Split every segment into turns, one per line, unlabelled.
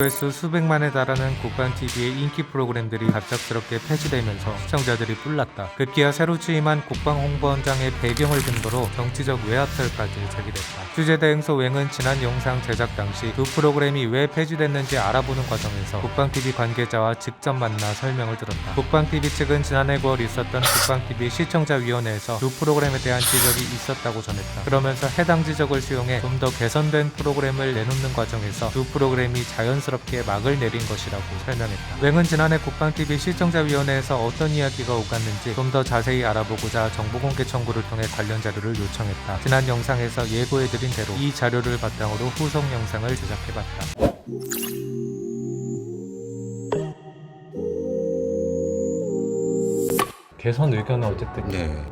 조회수 수백만에 달하는 국방TV의 인기 프로그램들이 갑작스럽게 폐지되면서 시청자들이 뿔났다. 급기야 새로 취임한 국방홍보원장의 배경을 근거로 정치적 외압설까지 제기됐다. 취재대행소 웽은 지난 영상 제작 당시 두 프로그램이 왜 폐지됐는지 알아보는 과정에서 국방TV 관계자와 직접 만나 설명을 들었다. 국방TV 측은 지난해 9월 있었던 국방TV 시청자위원회에서 두 프로그램에 대한 지적이 있었다고 전했다. 그러면서 해당 지적을 수용해 좀 더 개선된 프로그램을 내놓는 과정에서 두 프로그램이 자연스럽게 막을 내린 것이라고 설명했다. 웽은 지난해 국방TV 시청자위원회에서 어떤 이야기가 오갔는지 좀 더 자세히 알아보고자 정보공개 청구를 통해 관련 자료를 요청했다. 지난 영상에서 예고해드린 대로 이 자료를 바탕으로 후속 영상을 제작해봤다. 개선 의견은 어쨌든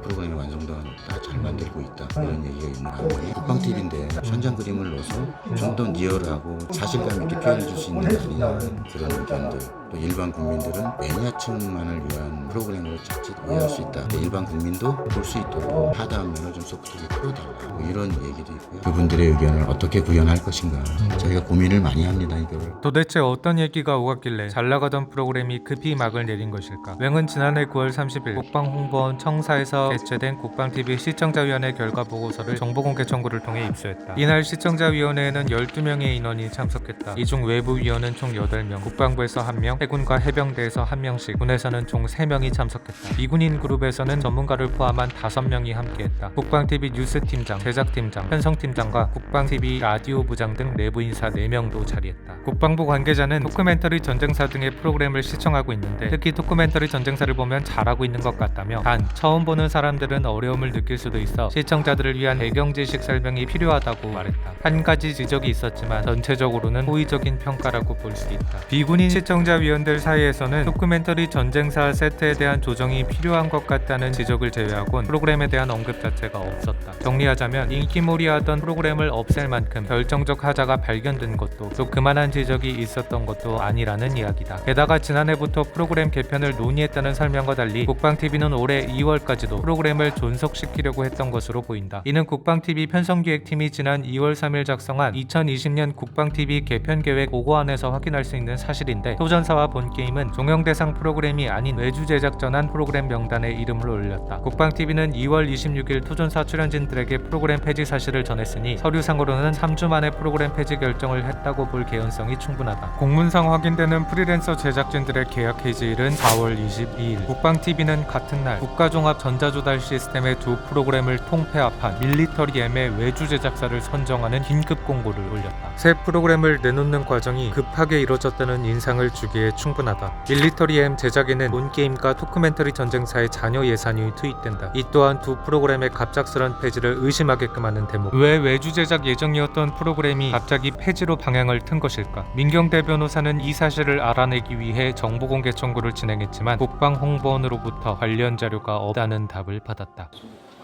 프로그램이 완성도가 높다, 잘 만들고 있다 이런 얘기가 있는 반면에 국방TV인데 현장 그림을 넣어서 좀 더 리얼하고 자신감 있게 표현해 줄 수 있는 게 아니냐 그런 의견들. 또 일반 국민들은 매니아층만을 위한 프로그램으로 자칫 오해할 수 있다. 일반 국민도 볼 수 있도록 하다한 면을 좀 소프트하게 풀어달라 뭐 이런 얘기도 있고요. 그분들의 의견을 어떻게 구현할 것인가 저희가 고민을 많이 합니다. 이거를
도대체 어떤 얘기가 오갔길래 잘나가던 프로그램이 급히 막을 내린 것일까? 웽은 지난해 9월 30일 국방홍보원 청사에서 개최된 국방TV 시청자위원회 결과보고서를 정보공개 청구를 통해 입수했다. 이날 시청자위원회에는 12명의 인원이 참석했다. 이 중 외부위원은 총 8명, 국방부에서 1명, 해군과 해병대에서 1명씩, 군에서는 총 3명이 참석했다. 비군인 그룹에서는 전문가를 포함한 5명이 함께했다. 국방TV 뉴스팀장, 제작팀장, 편성팀장과 국방TV 라디오 부장 등 내부 인사 4명도 자리했다. 국방부 관계자는 토크멘터리 전쟁사 등의 프로그램을 시청하고 있는데 특히 토크멘터리 전쟁사를 보면 잘하고 있는 것 같다며, 단 처음 보는 사람들은 어려움을 느낄 수도 있어 시청자들을 위한 배경 지식 설명이 필요하다고 말했다. 한 가지 지적이 있었지만 전체적으로는 호의적인 평가라고 볼 수 있다. 비군인 시청자위원들 사이에서는 토크멘터리 전쟁사 세트에 대한 조정이 필요한 것 같다는 지적을 제외하곤 프로그램에 대한 언급 자체가 없었다. 정리하자면 인기몰이하던 프로그램을 없앨 만큼 결정적 하자가 발견된 것도 또 그만한 지적이 있었던 것도 아니라는 이야기다. 게다가 지난해부터 프로그램 개편을 논의했다는 설명과 달리 국방TV는 올해 2월까지도 프로그램을 존속시키려고 했던 것으로 보인다. 이는 국방TV 편성기획팀이 지난 2월 3일 작성한 2020년 국방TV 개편 계획 보고안에서 확인할 수 있는 사실인데, 도전사와 본게임은 종영대상 프로그램이 아닌 외주 제작 전환 프로그램 명단에 이름을 올렸다. 국방TV는 2월 26일 토전사 출연진들에게 프로그램 폐지 사실을 전했으니 서류상으로는 3주 만에 프로그램 폐지 결정을 했다고 볼 개연성이 충분하다. 공문상 확인되는 프리랜서 제작진들의 계약 해지일은 4월 22일. 국방TV는 같은 날 국가종합 전자조달 시스템의 두 프로그램을 통폐합한 밀리터리 M의 외주 제작사를 선정하는 긴급 공고를 올렸다. 새 프로그램을 내놓는 과정이 급하게 이뤄졌다는 인상을 주기에 충분하다. 밀리터리 M 제작에는 본게임과 토크멘터리 전쟁사의 잔여 예산이 투입된다. 이 또한 두 프로그램의 갑작스런 폐지를 의심하게끔 하는 대목. 왜 외주 제작 예정이었던 프로그램이 갑자기 폐지로 방향을 튼 것일까? 민경대 변호사는 이 사실을 알아내기 위해 정보공개 청구를 진행했지만 국방홍보원으로부터 관련 자료가 없다는 답을 받았다.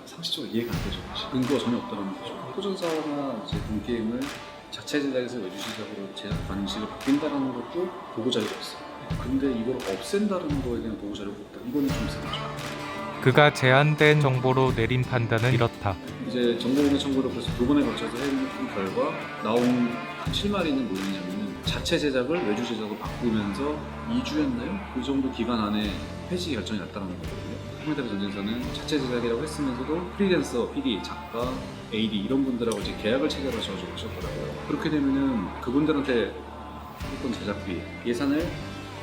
상식적으로 이해가 안 되죠. 근거가 전혀 없다는 거죠. 토전사나 이제 본게임을 자체 제작에서 외주 제작으로 제작 방식을 바뀐다는 것도 보고 자료가 있어요. 근데 이걸 없앤다는 거에 대한 보고 자료가 없다. 이거는 좀 이상하죠.
그가 제한된 정보로 내린 판단은 이렇다.
이제 정보공개 청구를 그래서 두 번에 걸쳐서 해본 결과 나온 실마리는 뭐였냐면은 자체 제작을 외주 제작으로 바꾸면서 2주였나요? 그 정도 기간 안에 폐지 결정이 났다는 거거든요. 토크멘터리 전쟁사는 자체 제작이라고 했으면서도 프리랜서, PD, 작가, AD 이런 분들하고 이제 계약을 체결하셔서 하셨더라고요. 그렇게 되면은 그분들한테 했던 제작비 예산을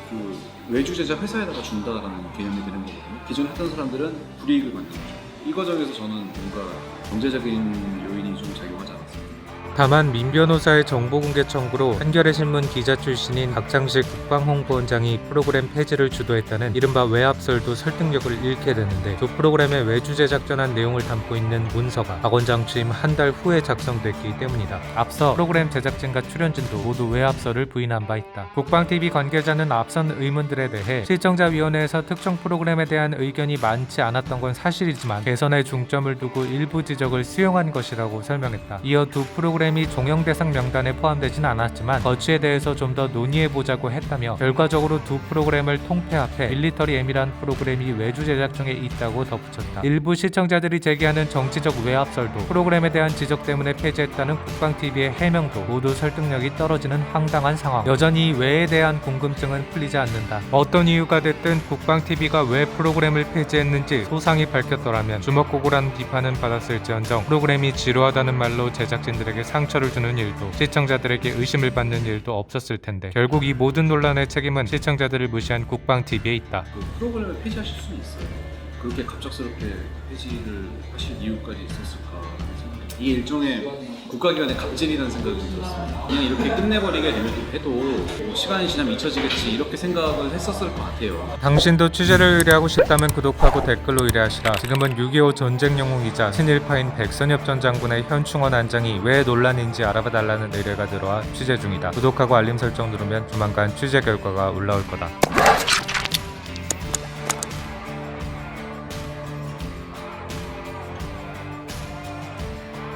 그 외주 제작 회사에다가 준다라는 개념이 되는 거거든요. 기존에 했던 사람들은 불이익을 받는 거죠. 이 과정에서 저는 뭔가 경제적인 요인이 좀 작용하지 않았습니다.
다만 민 변호사의 정보공개 청구로 한겨레신문 기자 출신인 박장식 국방홍보원장이 프로그램 폐지를 주도했다는 이른바 외압설도 설득력을 잃게 되는데, 두 프로그램의 외주 제작 전환 내용을 담고 있는 문서가 박 원장 취임 한 달 후에 작성됐기 때문이다. 앞서 프로그램 제작진과 출연진도 모두 외압설을 부인한 바 있다. 국방TV 관계자는 앞선 의문들에 대해 시청자위원회에서 특정 프로그램에 대한 의견이 많지 않았던 건 사실이지만 개선에 중점을 두고 일부 지적을 수용한 것이라고 설명했다. 이어 두 프로그램 프로그램이 종영 대상 명단에 포함되진 않았지만 거취에 대해서 좀 더 논의해보자고 했다며 결과적으로 두 프로그램을 통폐합해 밀리터리 M이란 프로그램이 외주 제작 중에 있다고 덧붙였다. 일부 시청자들이 제기하는 정치적 외압설도 프로그램에 대한 지적 때문에 폐지했다는 국방TV의 해명도 모두 설득력이 떨어지는 황당한 상황. 여전히 외에 대한 궁금증은 풀리지 않는다. 어떤 이유가 됐든 국방TV가 왜 프로그램을 폐지했는지 소상히 밝혔더라면 주먹구구라는 비판은 받았을지언정 프로그램이 지루하다는 말로 제작진들에게 상처를 주는 일도 시청자들에게 의심을 받는 일도 없었을 텐데 결국 이 모든 논란의 책임은 시청자들을 무시한 국방TV에 있다.
그 프로그램을 폐지하실 수는 있어요. 그렇게 갑작스럽게 폐지를 하실 이유까지 있었을까 하는 생각이. 이게 일종의 국가기관의 갑질이라는 생각이 들었습니다. 그냥 이렇게 끝내버리게 되면 해도 뭐 시간이 지나면 잊혀지겠지 이렇게 생각을 했었을 것 같아요.
당신도 취재를 의뢰하고 싶다면 구독하고 댓글로 의뢰하시라. 지금은 6.25 전쟁 영웅이자 친일파인 백선엽 전 장군의 현충원 안장이 왜 논란인지 알아봐달라는 의뢰가 들어와 취재 중이다. 구독하고 알림 설정 누르면 조만간 취재 결과가 올라올 거다.